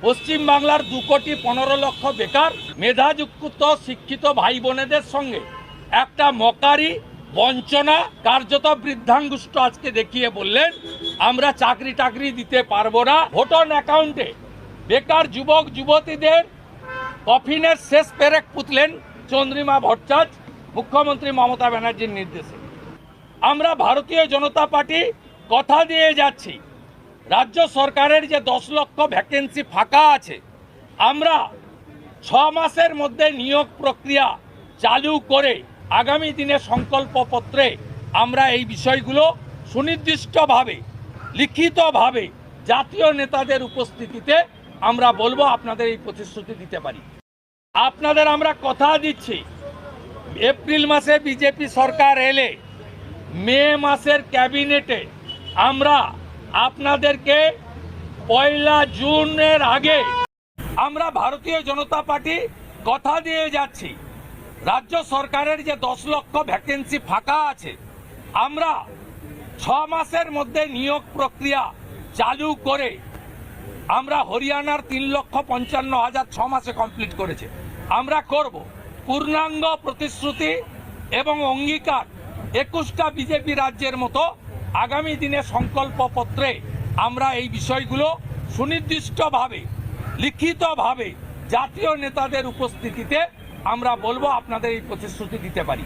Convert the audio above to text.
পশ্চিম বাংলার 2,15,00,000 বেকার মেধাযুক্ত শিক্ষিত ভাই বোনেদের সঙ্গে একটা মকারি বঞ্চনা কার্যত বৃদ্ধাঙ্গুষ্ঠ আজকে দেখিয়ে বললেন আমরা চাকরি টাকরি দিতে পারবো না। ভোট অন অ্যাকাউন্টে বেকার যুবক যুবতীদের কফিনের শেষ পেরেক পুতলেন চন্দ্রিমা ভট্টাচার্য মুখ্যমন্ত্রী মমতা ব্যানার্জির নির্দেশে। আমরা ভারতীয় জনতা পার্টি কথা দিয়ে যাচ্ছি, রাজ্য সরকারের যে 10 লক্ষ ভ্যাকেন্সি ফাঁকা আছে আমরা 6 মাসের মধ্যে নিয়োগ প্রক্রিয়া চালু করে আগামী দিনে সংকল্পপত্রে আমরা এই বিষয়গুলো সুনির্দিষ্টভাবে লিখিতভাবে জাতীয় নেতাদের উপস্থিতিতে আমরা বলবো আপনাদের এই প্রতিশ্রুতি দিতে পারি। আপনাদের আমরা কথা দিচ্ছি এপ্রিল মাসে বিজেপি সরকার এলে মে মাসের ক্যাবিনেটে আমরা আপনাদেরকে 1 জুনের আগে আমরা ভারতীয় জনতা পার্টি কথা দিয়ে যাচ্ছি, রাজ্য সরকারের যে 10 লক্ষ ভ্যাকেন্সি ফাঁকা আছে আমরা 6 মাসের মধ্যে নিয়োগ প্রক্রিয়া চালু করে আমরা হরিয়ানার 3,55,000 6 মাসে কমপ্লিট করেছে আমরা করব। পূর্ণাঙ্গ প্রতিশ্রুতি এবং অঙ্গীকার 21টা বিজেপি রাজ্যের মতো আগামী দিনে সংকল্পপত্রে আমরা এই বিষয়গুলো সুনির্দিষ্টভাবে লিখিতভাবে জাতীয় নেতাদের উপস্থিতিতে আমরা বলবো আপনাদের এই প্রতিশ্রুতি দিতে পারি।